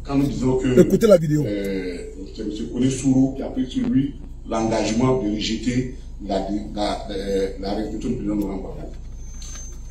quand nous disons que écoutez la vidéo. C'est M. Kone Souro qui a pris sur lui l'engagement de rejeter la restitution du président Laurent Gbagbo.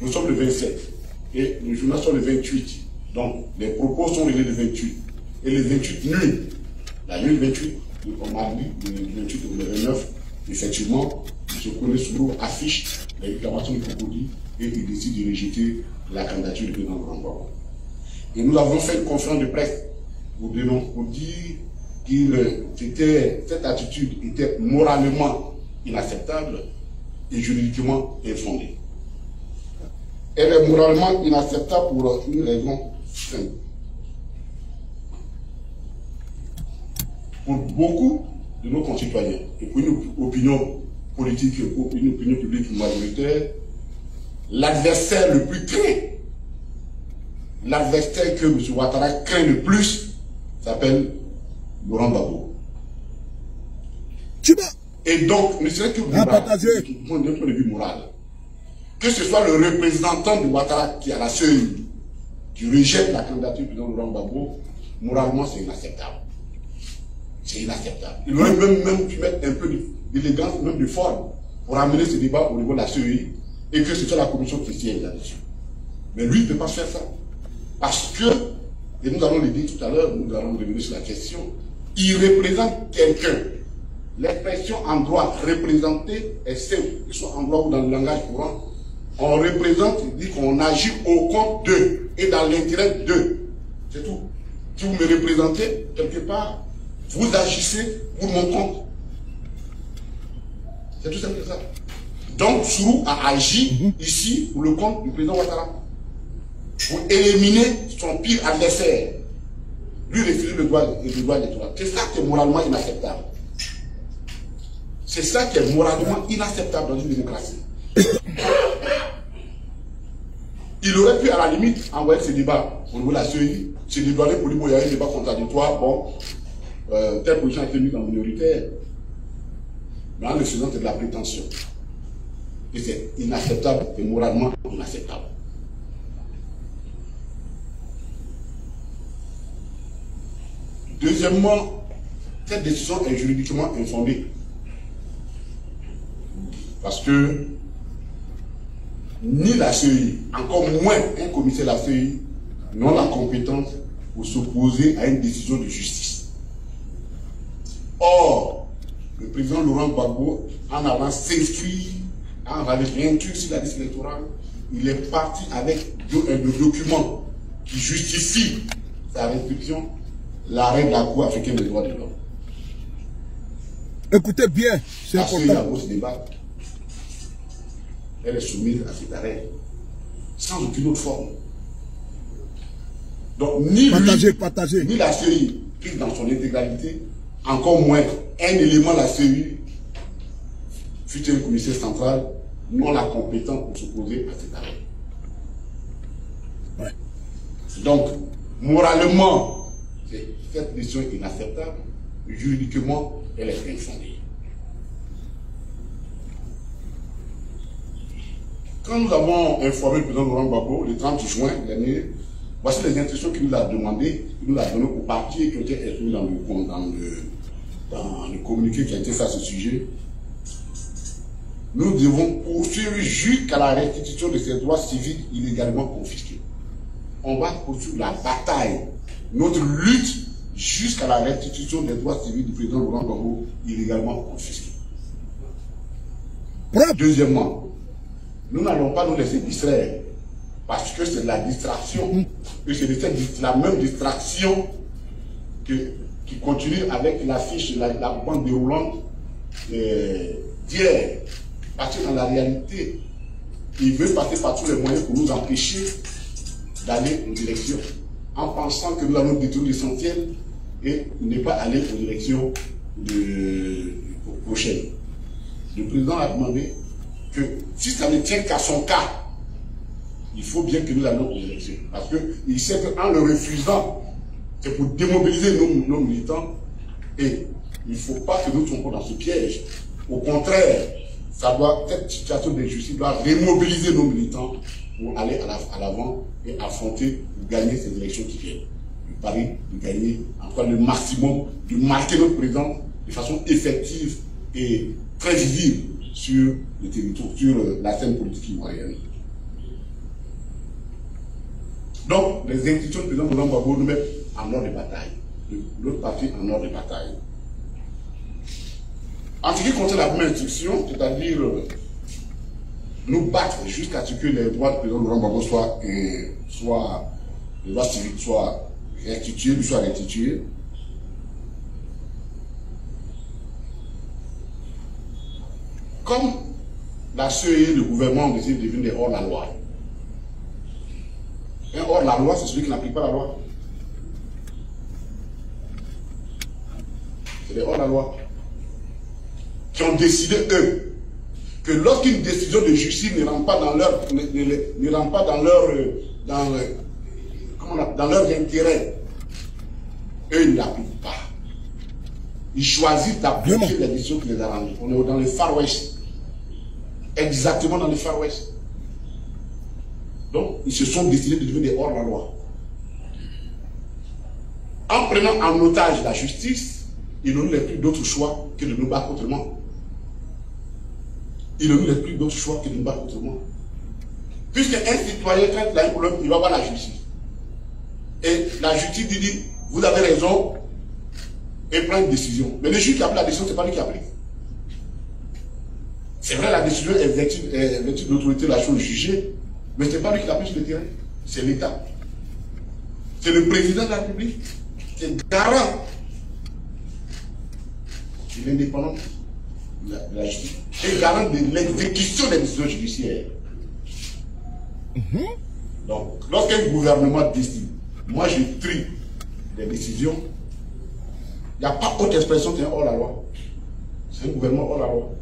Nous sommes le 27 et le journal sont le 28. Donc les propos sont les 28. Et le 28 nuit, la nuit du 28, on m'a dit le 28 ou le 29, effectivement, M. Kone Souro affiche les réclamations du crocodile et il décide de rejeter la candidature du président Laurent Gbagbo. Et nous avons fait une conférence de presse pour dire que cette attitude était moralement inacceptable et juridiquement infondée. Elle est moralement inacceptable pour une raison simple. Pour beaucoup de nos concitoyens et pour une opinion politique et pour une opinion publique majoritaire, l'adversaire le plus craint, l'adversaire que M. Ouattara craint le plus s'appelle Laurent Gbagbo. Et donc, ne serait que d'un point de vue moral, que ce soit le représentant de Ouattara qui a la CEI, qui rejette la candidature du président Laurent Gbagbo, moralement c'est inacceptable. C'est inacceptable. Il aurait même pu mettre un peu d'élégance, même de forme, pour amener ce débat au niveau de la CEI et que ce soit la commission qui siège là-dessus. Mais lui, il ne peut pas faire ça. Parce que, et nous allons le dire tout à l'heure, nous allons revenir sur la question, il représente quelqu'un. L'expression en droit représenter est simple, que ce soit en droit ou dans le langage courant. On représente, dit qu'on agit au compte d'eux et dans l'intérêt d'eux. C'est tout. Si vous me représentez, quelque part, vous agissez pour mon compte. C'est tout simple que ça. Donc, Sourou a agi ici pour le compte du président Ouattara. Pour éliminer son pire adversaire. Lui refuser le droit d'électoral. C'est ça qui est moralement inacceptable. C'est ça qui est moralement inacceptable dans une démocratie. Il aurait pu à la limite envoyer ce débat au niveau de la CEI, se dédouaner pour lui, il y a un débat contradictoire, bon, telle position a été mise en minoritaire. Mais en le faisant, c'est de la prétention. Et c'est inacceptable et moralement inacceptable. Deuxièmement, cette décision est juridiquement infondée. Parce que ni la CEI, encore moins un commissaire de la CEI, n'ont la compétence pour s'opposer à une décision de justice. Or, le président Laurent Gbagbo, en allant s'inscrire, en allant réincrire sur la liste électorale, il est parti avec le document qui justifie sa restriction, l'arrêt de la Cour africaine des droits de l'homme. Écoutez bien, c'est important. Elle est soumise à cet arrêt, sans aucune autre forme. Donc, ni lui, ni la CEI, prise dans son intégralité, encore moins un élément de la CEI, fut un commissaire central, n'ont la compétence pour s'opposer à cet arrêt. Ouais. Donc, moralement, cette décision est inacceptable, juridiquement, elle est infondée. Quand nous avons informé le président Laurent Gbagbo le 30 juin dernier, voici les instructions qu'il nous a demandées, qu'il nous a données au papier qui ont été inscrits dans le communiqué qui a été fait à ce sujet. Nous devons poursuivre jusqu'à la restitution de ces droits civils illégalement confisqués. On va poursuivre la bataille, notre lutte jusqu'à la restitution des droits civils du président Laurent Gbagbo illégalement confisqués. Deuxièmement, nous n'allons pas nous laisser distraire parce que c'est de la distraction. Et c'est la même distraction qui continue avec l'affiche, la bande déroulante d'hier. Parce que dans la réalité, il veut passer par tous les moyens pour nous empêcher d'aller aux élections. En pensant que nous allons détruire l'essentiel et ne pas aller aux élections prochaines. Le président a demandé que si ça ne tient qu'à son cas, il faut bien que nous allions aux élections. Parce qu'il sait qu'en le refusant, c'est pour démobiliser nos militants. Et il ne faut pas que nous tombions dans ce piège. Au contraire, cette situation d'injustice doit remobiliser nos militants pour aller à l'avant et affronter ou gagner ces élections qui viennent. pari de gagner encore le maximum, de marquer notre présence de façon effective et très visible sur le territoire, sur la scène politique ivoirienne. Donc, les institutions du président Laurent Gbagbo nous mettent en ordre de bataille. L'autre partie en ordre de bataille. En ce qui concerne la première instruction, c'est-à-dire nous battre jusqu'à ce que les droits du président Laurent Gbagbo les droits civiques soient restitués, comme la CEI et le gouvernement ont décidé de devenir hors la loi. Un hors la loi, c'est celui qui n'applique pas la loi. C'est les hors la loi qui ont décidé, eux, que lorsqu'une décision de justice ne rentre pas dans leur intérêt, eux ils ne l'appliquent pas. Ils choisissent d'appliquer les décisions qui les arrangent. On est dans le Far West. Exactement dans le Far West. Donc, ils se sont décidés de devenir hors la loi. En prenant en otage la justice, ils n'ont plus d'autre choix que de nous battre autrement. Ils n'ont plus d'autre choix que de nous battre autrement. Puisque un citoyen, quand il a un problème, il va voir la justice. Et la justice dit, vous avez raison, et prend une décision. Mais le juge qui a pris la décision, ce n'est pas lui qui a pris. C'est vrai, la décision est vêtue de l'autorité de la chose jugée, mais ce n'est pas lui qui l'a pris sur le terrain, c'est l'État. C'est le président de la République qui est garant de l'indépendance de la justice et garant de l'exécution des décisions judiciaires. Donc, lorsqu'un gouvernement décide, moi je trie des décisions, il n'y a pas autre expression qu'un hors la loi. C'est un gouvernement hors la loi.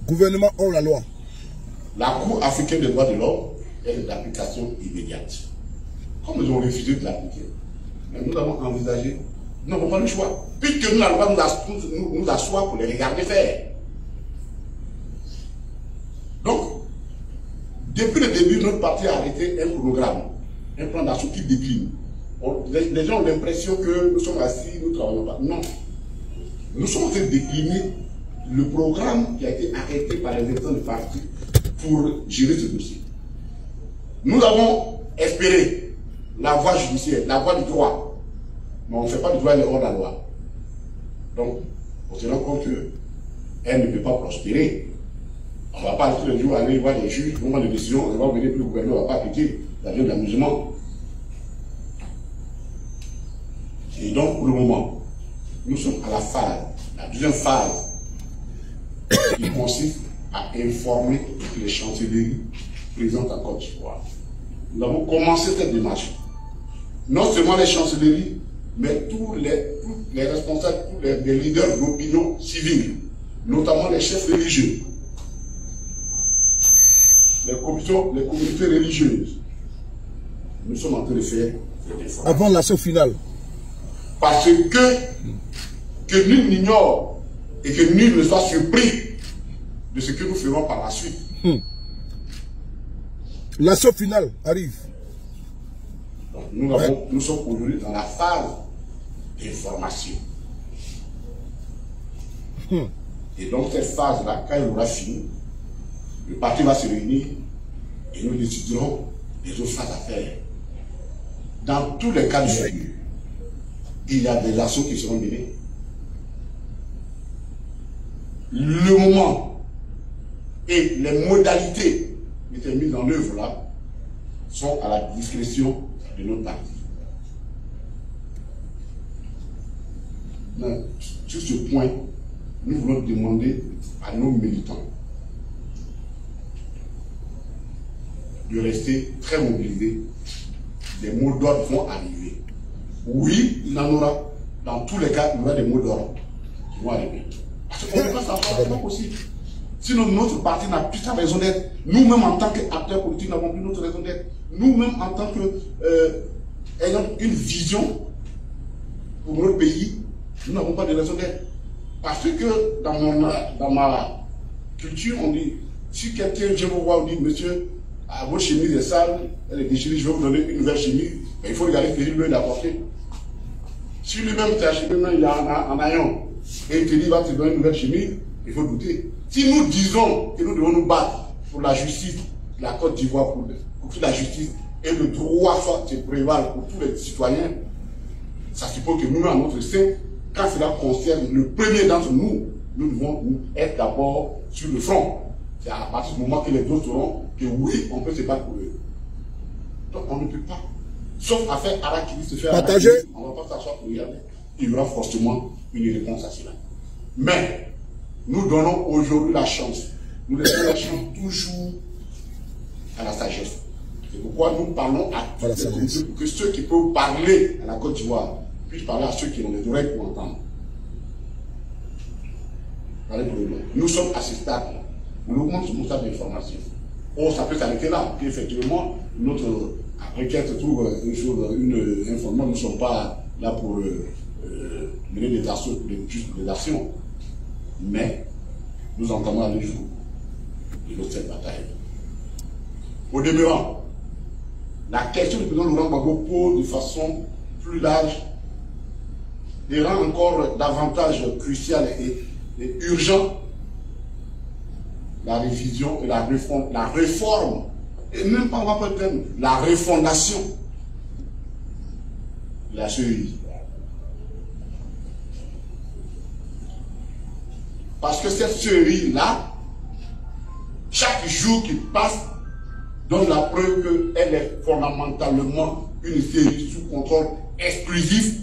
Gouvernement hors la loi. La Cour africaine des droits de l'homme est d'application immédiate. Comme ils ont refusé de l'appliquer, mais nous avons envisagé, nous n'avons pas le choix. Puisque nous n'allons pas nous asseoir pour les regarder faire. Donc, depuis le début, notre parti a arrêté un programme, un plan d'action qui décline. Les gens ont l'impression que nous sommes assis, nous ne travaillons pas. Non. Nous sommes en train de décliner le programme qui a été arrêté par les instances de parti pour gérer ce dossier. Nous avons espéré la voie judiciaire, la voie du droit, mais on ne fait pas du droit, elle est hors la loi. Donc, on se rend compte qu'elle ne peut pas prospérer. On ne va pas tous les jours aller voir les juges, prendre des décisions, on va venir, plus le gouvernement ne va pas appliquer, ça vient de l'amusement. Et donc, pour le moment, nous sommes à la phase, la deuxième phase, qui consiste à informer toutes les chancelleries présentes en Côte d'Ivoire. Nous avons commencé cette démarche. Non seulement les chancelleries, mais tous les responsables, tous les leaders d'opinion civile, notamment les chefs religieux, les communautés religieuses. Nous sommes en train de faire cette démarche. Avant l'assaut final. Parce que nul n'ignore et que nul ne soit surpris de ce que nous ferons par la suite. L'assaut final arrive. Donc, nous sommes aujourd'hui dans la phase d'information. Et donc cette phase-là, quand il aura fini, le parti va se réunir et nous déciderons des autres phases à faire. Dans tous les cas de figure, il y a des assauts qui seront menés. Le moment et les modalités qui étaient mises en œuvre là sont à la discrétion de notre parti. Donc, sur ce point, nous voulons demander à nos militants de rester très mobilisés. Des mots d'ordre vont arriver. Oui, il en aura. Dans tous les cas, il y aura des mots d'ordre qui vont arriver. Parce qu'on ne peut pas savoir, c'est pas possible. Sinon, notre parti n'a plus sa raison d'être. Nous-mêmes, en tant qu'acteurs politiques, n'avons plus notre raison d'être. Nous-mêmes, en tant qu'ayant une vision pour notre pays, nous n'avons pas de raison d'être. Parce que dans ma culture, on dit, si quelqu'un vient vous voir, on dit, monsieur, votre chemise est sale, elle est déchirée, je vais vous donner une nouvelle chemise, mais il faut regarder que lui l'a porté. Si lui-même ta chemise, il a en ayant, et il te dit, il va te donner une nouvelle chemise, il faut douter. Si nous disons que nous devons nous battre pour la justice de la Côte d'Ivoire, pour toute la justice, et le droit soit prévale pour tous les citoyens, ça suppose que nous, à notre sein, quand cela concerne le premier d'entre nous, nous devons être d'abord sur le front. C'est à partir du moment que les autres sauront que oui, on peut se battre pour eux. Donc on ne peut pas. Sauf à faire Harakiri, se faire partager. On ne va pas s'asseoir pour regarder. Il y aura forcément une réponse à cela. Mais nous donnons aujourd'hui la chance. Nous laissons la chance toujours à la sagesse. C'est pourquoi nous parlons à tous les communautés pour que ceux qui peuvent parler à la Côte d'Ivoire puissent parler à ceux qui ont les oreilles pour entendre. Nous sommes à ce stade. Nous augmentons sur stade d'information. Oh, ça peut s'arrêter là. Puis effectivement, notre requête trouve une information. Nous ne sommes pas là pour mener des actions, juste des actions. Mais nous entendons aller jour de cette bataille. Au demeurant, la question du président Laurent Gbagbo pose de façon plus large et rend encore davantage crucial et urgent la révision et la réforme, et même pas on va pas le terme, la refondation de la CEI. Parce que cette CEI-là, chaque jour qui passe, donne la preuve qu'elle est fondamentalement une série sous contrôle exclusif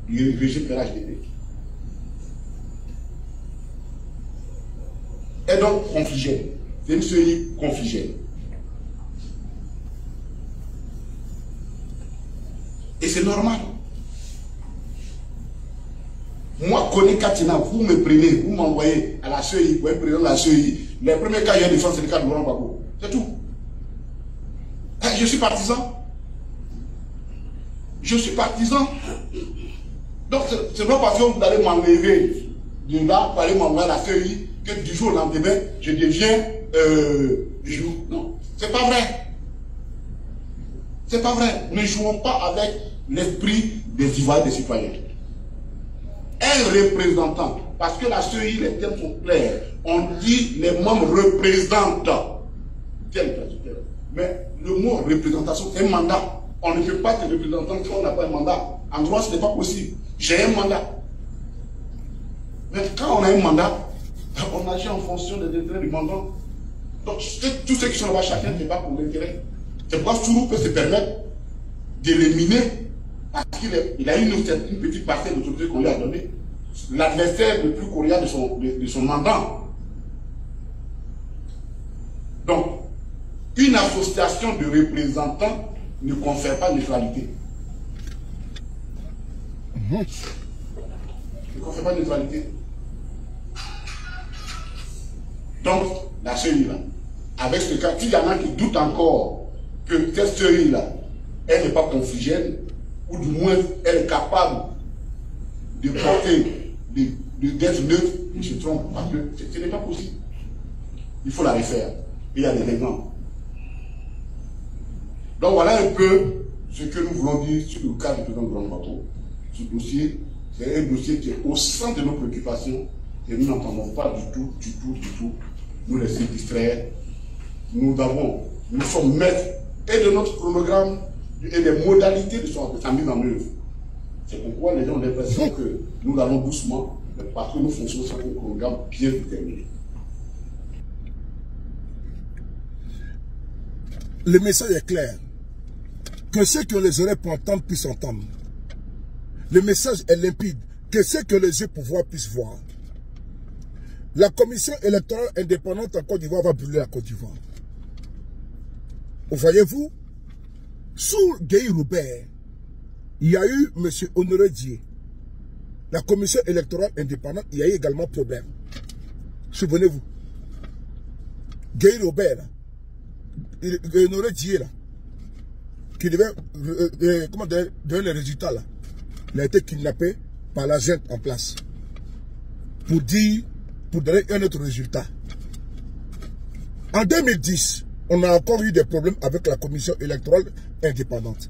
du régime de l'HDP. Et donc confligène. C'est une série confligène. Et c'est normal. Moi, Koné Katina, vous me prenez, vous m'envoyez à la CEI, vous êtes président de la CEI. Les premiers cas, il y a des défense, c'est le cas de Laurent Gbagbo. C'est tout. Je suis partisan. Je suis partisan. Donc, c'est pas parce que vous allez m'enlever de là, pour aller m'envoyer à la CEI, que du jour au lendemain, je deviens non, c'est pas vrai. C'est pas vrai. Ne jouons pas avec l'esprit des Ivoiriens, des citoyens. Un représentant, parce que la CEI, les termes sont clairs. On dit les membres représentants. Mais le mot représentation, c'est un mandat. On ne peut pas être représentant quand on n'a pas un mandat. En droit, ce n'est pas possible. J'ai un mandat. Mais quand on a un mandat, on agit en fonction des intérêts du mandat. Donc, tous ceux qui sont là-bas, chacun ne pas pour l'intérêt. C'est pourquoi Sourou peut se permettre d'éliminer, parce qu'il a une petite partie d'autorité qu'on lui a donnée, l'adversaire le plus coriace de son mandat. Donc, une association de représentants ne confère pas neutralité. Ne confère pas neutralité. Donc, la CEI là, avec ce cas, s'il y en a qui doutent encore que cette CEI là, elle n'est pas confligène, ou du moins elle est capable de porter, d'être neutre, ils se trompent, parce que ce n'est pas possible. Il faut la refaire. Et il y a des exemples. Donc voilà un peu ce que nous voulons dire sur le cas du président Laurent Gbagbo. Ce dossier, c'est un dossier qui est au centre de nos préoccupations et nous n'entendons pas du tout nous laisser distraire. Nous sommes maîtres et de notre chronogramme et des modalités de sa mise en œuvre. C'est pourquoi les gens ont l'impression que nous allons doucement, parce que nous fonctionnons sur un chronogramme bien déterminé. Le message est clair. Que ceux qui ont les oreilles pour entendre puissent entendre. Le message est limpide. Que ceux qui ont les yeux pour voir puissent voir. La commission électorale indépendante en Côte d'Ivoire va brûler la Côte d'Ivoire. Voyez-vous, sous Guy Robert, il y a eu M. Honoré Dié. La commission électorale indépendante, il y a eu également problème. Souvenez-vous. Guy Robert, là, Honoré Dié, là, qui devait donner les résultats, là, il a été kidnappé par la junte en place. Pour donner un autre résultat. En 2010, on a encore eu des problèmes avec la commission électorale indépendante.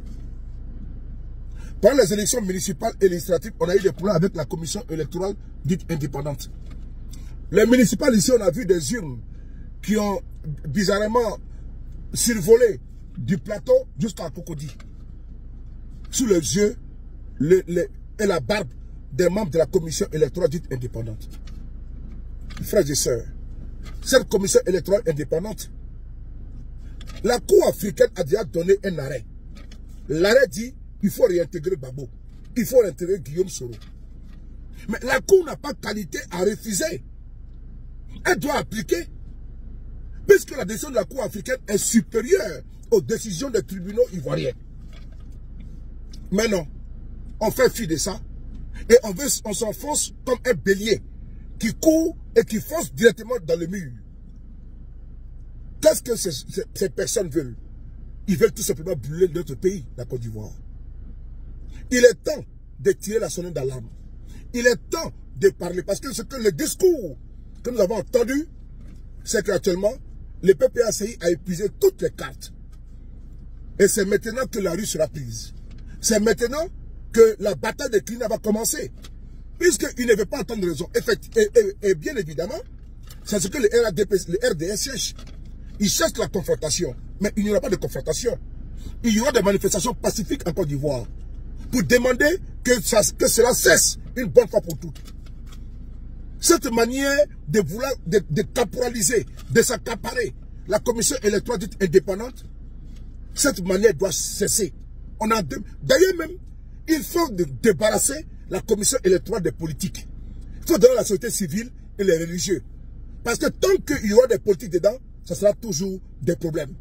Pendant les élections municipales et législatives, on a eu des problèmes avec la commission électorale dite indépendante. Les municipales ici, on a vu des urnes qui ont bizarrement survolé du plateau jusqu'à Cocody. Sous les yeux et la barbe des membres de la commission électorale dite indépendante. Frères et sœurs, cette commission électorale indépendante, la Cour africaine a déjà donné un arrêt. L'arrêt dit qu'il faut réintégrer Gbagbo, il faut réintégrer Guillaume Soro. Mais la Cour n'a pas qualité à refuser. Elle doit appliquer. Puisque la décision de la Cour africaine est supérieure aux décisions des tribunaux ivoiriens. Mais non, on fait fi de ça. Et on s'enfonce comme un bélier qui court et qui fonce directement dans le mur. Qu'est-ce que ces personnes veulent? Ils veulent tout simplement brûler notre pays, la Côte d'Ivoire. Il est temps de tirer la sonnette d'alarme. Il est temps de parler. Parce que ce que le discours que nous avons entendu, c'est qu'actuellement, le PPACI a épuisé toutes les cartes. Et c'est maintenant que la rue sera prise. C'est maintenant que la bataille des clients va commencer. Puisqu'il ne veut pas entendre raison. Et bien évidemment, c'est ce que le RDS cherche. Il cherche la confrontation. Mais il n'y aura pas de confrontation. Il y aura des manifestations pacifiques en Côte d'Ivoire. Pour demander que cela cesse une bonne fois pour toutes. Cette manière de vouloir de caporaliser, de s'accaparer la commission électorale dite indépendante, cette manière doit cesser. D'ailleurs même, il faut débarrasser la commission électorale des politiques. Il faut donner la société civile et les religieux. Parce que tant qu'il y aura des politiques dedans, ça sera toujours des problèmes.